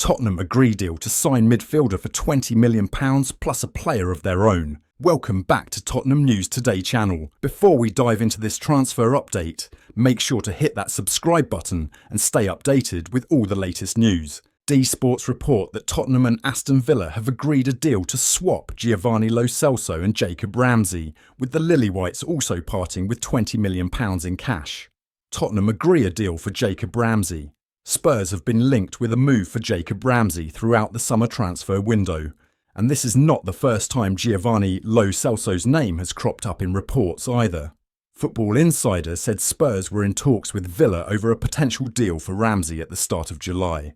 Tottenham agree deal to sign midfielder for £20 million plus a player of their own. Welcome back to Tottenham News Today channel. Before we dive into this transfer update, make sure to hit that subscribe button and stay updated with all the latest news. D Sports report that Tottenham and Aston Villa have agreed a deal to swap Giovanni Lo Celso and Jacob Ramsey, with the Lily-Whites also parting with £20 million in cash. Tottenham agree a deal for Jacob Ramsey. Spurs have been linked with a move for Jacob Ramsey throughout the summer transfer window, and this is not the first time Giovanni Lo Celso's name has cropped up in reports either. Football Insider said Spurs were in talks with Villa over a potential deal for Ramsey at the start of July,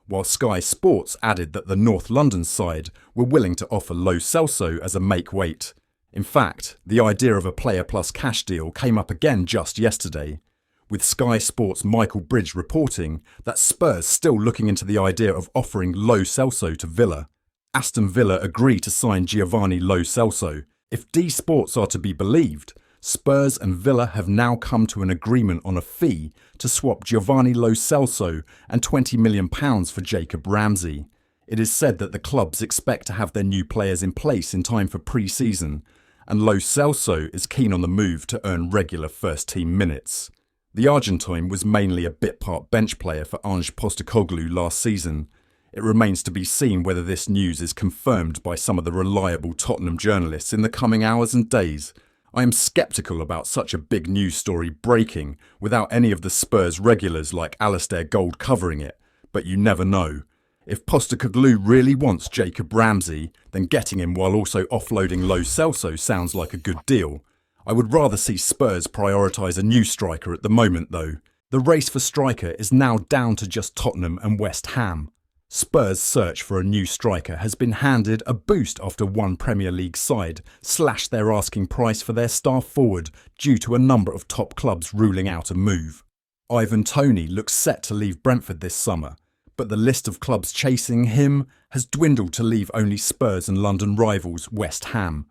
while Sky Sports added that the North London side were willing to offer Lo Celso as a make-weight. In fact, the idea of a player plus cash deal came up again just yesterday, with Sky Sports' Michael Bridge reporting that Spurs still looking into the idea of offering Lo Celso to Villa. Aston Villa agree to sign Giovanni Lo Celso. If D Sports are to be believed, Spurs and Villa have now come to an agreement on a fee to swap Giovanni Lo Celso and £20 million for Jacob Ramsey. It is said that the clubs expect to have their new players in place in time for pre-season, and Lo Celso is keen on the move to earn regular first-team minutes. The Argentine was mainly a bit-part bench player for Ange Postecoglou last season. It remains to be seen whether this news is confirmed by some of the reliable Tottenham journalists in the coming hours and days. I am sceptical about such a big news story breaking without any of the Spurs regulars like Alistair Gold covering it, but you never know. If Postecoglou really wants Jacob Ramsey, then getting him while also offloading Lo Celso sounds like a good deal. I would rather see Spurs prioritise a new striker at the moment though. The race for striker is now down to just Tottenham and West Ham. Spurs' search for a new striker has been handed a boost after one Premier League side slashed their asking price for their star forward due to a number of top clubs ruling out a move. Ivan Toney looks set to leave Brentford this summer, but the list of clubs chasing him has dwindled to leave only Spurs and London rivals West Ham.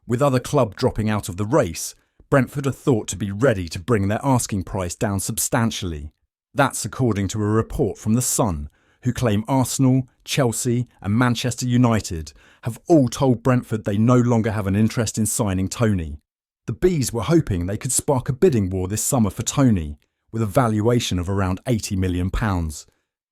With other club dropping out of the race, Brentford are thought to be ready to bring their asking price down substantially. That's according to a report from The Sun, who claim Arsenal, Chelsea and Manchester United have all told Brentford they no longer have an interest in signing Toney. The Bees were hoping they could spark a bidding war this summer for Toney, with a valuation of around £80 million,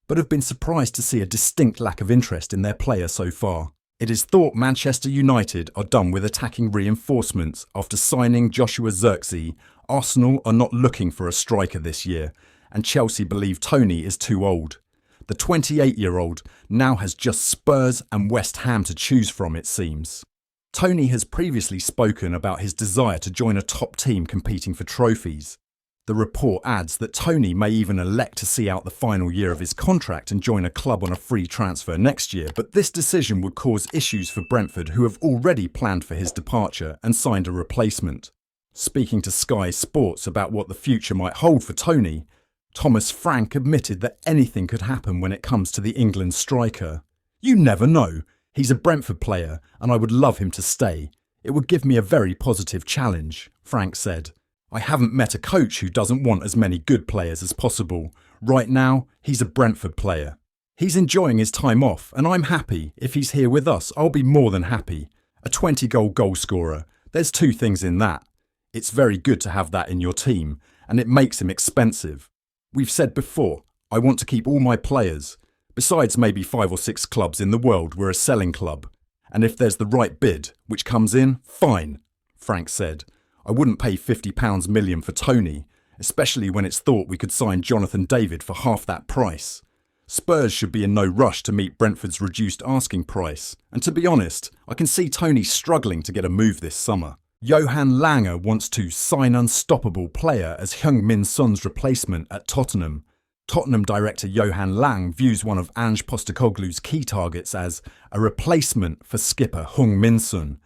but have been surprised to see a distinct lack of interest in their player so far. It is thought Manchester United are done with attacking reinforcements after signing Joshua Zirkzee. Arsenal are not looking for a striker this year, and Chelsea believe Toney is too old. The 28-year-old now has just Spurs and West Ham to choose from, it seems. Toney has previously spoken about his desire to join a top team competing for trophies. The report adds that Toney may even elect to see out the final year of his contract and join a club on a free transfer next year, but this decision would cause issues for Brentford, who have already planned for his departure and signed a replacement. Speaking to Sky Sports about what the future might hold for Toney, Thomas Frank admitted that anything could happen when it comes to the England striker. "You never know. He's a Brentford player and I would love him to stay. It would give me a very positive challenge," Frank said. "I haven't met a coach who doesn't want as many good players as possible. Right now, he's a Brentford player. He's enjoying his time off and I'm happy. If he's here with us, I'll be more than happy. A 20-goal goal scorer. There's two things in that. It's very good to have that in your team, and it makes him expensive. We've said before, I want to keep all my players. Besides maybe 5 or 6 clubs in the world, we're a selling club. And if there's the right bid, which comes in, fine," Frank said. "I wouldn't pay £50 million for Toney, especially when it's thought we could sign Jonathan David for half that price. Spurs should be in no rush to meet Brentford's reduced asking price, and to be honest, I can see Toney struggling to get a move this summer." Johan Lange wants to sign unstoppable player as Heung-min Son's replacement at Tottenham. Tottenham director Johan Lange views one of Ange Postecoglou's key targets as a replacement for skipper Heung-min Son.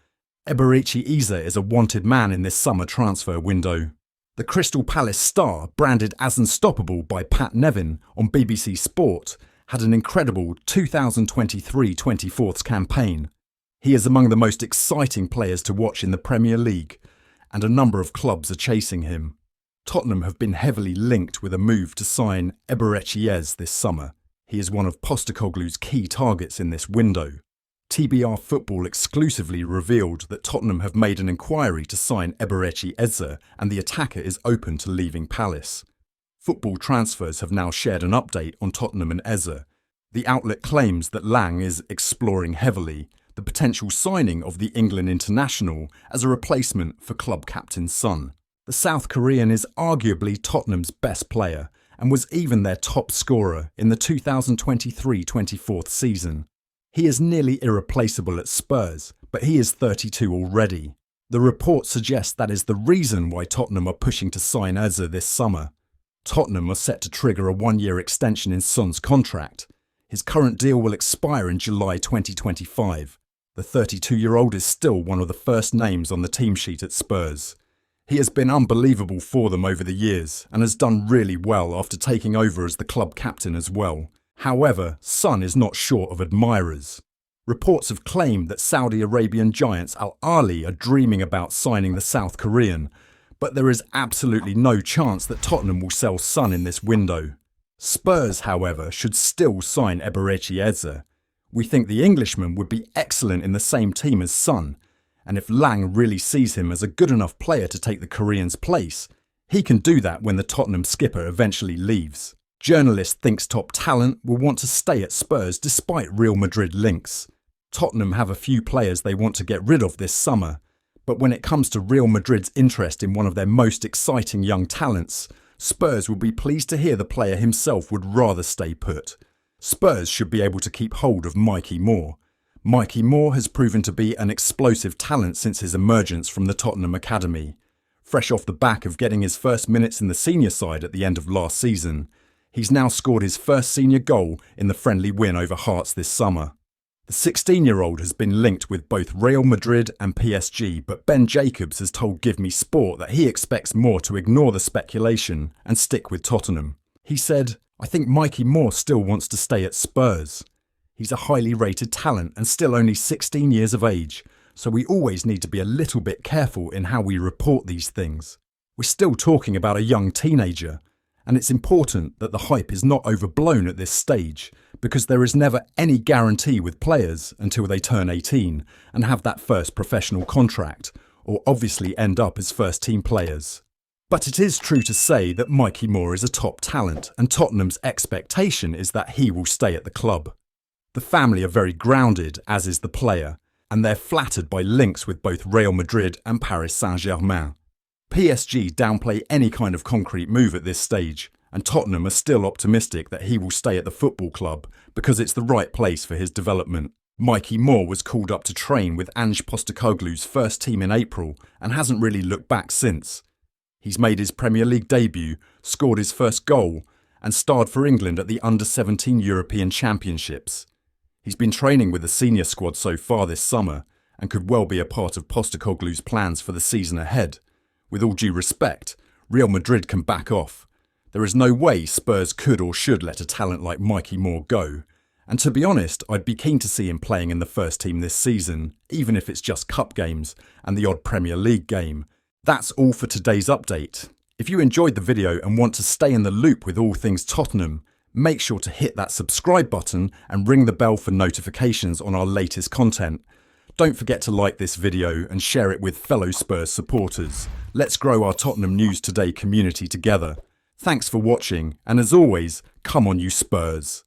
Eberechi Eze is a wanted man in this summer transfer window. The Crystal Palace star, branded as unstoppable by Pat Nevin on BBC Sport, had an incredible 2023-24 campaign. He is among the most exciting players to watch in the Premier League, and a number of clubs are chasing him. Tottenham have been heavily linked with a move to sign Eberechi Eze this summer. He is one of Postecoglou's key targets in this window. TBR Football exclusively revealed that Tottenham have made an inquiry to sign Eberechi Eze and the attacker is open to leaving Palace. Football Transfers have now shared an update on Tottenham and Eze. The outlet claims that Lange is exploring heavily the potential signing of the England international as a replacement for club captain Son. The South Korean is arguably Tottenham's best player and was even their top scorer in the 2023-24 season. He is nearly irreplaceable at Spurs, but he is 32 already. The report suggests that is the reason why Tottenham are pushing to sign Eze this summer. Tottenham are set to trigger a one-year extension in Son's contract. His current deal will expire in July 2025. The 32-year-old is still one of the first names on the team sheet at Spurs. He has been unbelievable for them over the years and has done really well after taking over as the club captain as well. However, Son is not short of admirers. Reports have claimed that Saudi Arabian giants Al Ahly are dreaming about signing the South Korean, but there is absolutely no chance that Tottenham will sell Son in this window. Spurs, however, should still sign Eberechi Eze. We think the Englishman would be excellent in the same team as Son, and if Lange really sees him as a good enough player to take the Korean's place, he can do that when the Tottenham skipper eventually leaves. Journalist thinks top talent will want to stay at Spurs despite Real Madrid links. Tottenham have a few players they want to get rid of this summer, but when it comes to Real Madrid's interest in one of their most exciting young talents, Spurs will be pleased to hear the player himself would rather stay put. Spurs should be able to keep hold of Mikey Moore. Mikey Moore has proven to be an explosive talent since his emergence from the Tottenham Academy. Fresh off the back of getting his first minutes in the senior side at the end of last season, he's now scored his first senior goal in the friendly win over Hearts this summer. The 16-year-old has been linked with both Real Madrid and PSG, but Ben Jacobs has told Give Me Sport that he expects Moore to ignore the speculation and stick with Tottenham. He said, "I think Mikey Moore still wants to stay at Spurs. He's a highly rated talent and still only 16 years of age, so we always need to be a little bit careful in how we report these things. We're still talking about a young teenager, and it's important that the hype is not overblown at this stage, because there is never any guarantee with players until they turn 18 and have that first professional contract, or obviously end up as first-team players. But it is true to say that Mikey Moore is a top talent, and Tottenham's expectation is that he will stay at the club. The family are very grounded, as is the player, and they're flattered by links with both Real Madrid and Paris Saint-Germain. PSG downplay any kind of concrete move at this stage, and Tottenham are still optimistic that he will stay at the football club because it's the right place for his development. Mikey Moore was called up to train with Ange Postecoglou's first team in April and hasn't really looked back since. He's made his Premier League debut, scored his first goal, and starred for England at the Under-17 European Championships. He's been training with the senior squad so far this summer and could well be a part of Postecoglou's plans for the season ahead. With all due respect, Real Madrid can back off. There is no way Spurs could or should let a talent like Mikey Moore go. And to be honest, I'd be keen to see him playing in the first team this season, even if it's just cup games and the odd Premier League game. That's all for today's update. If you enjoyed the video and want to stay in the loop with all things Tottenham, make sure to hit that subscribe button and ring the bell for notifications on our latest content. Don't forget to like this video and share it with fellow Spurs supporters. Let's grow our Tottenham News Today community together. Thanks for watching, and as always, come on you Spurs.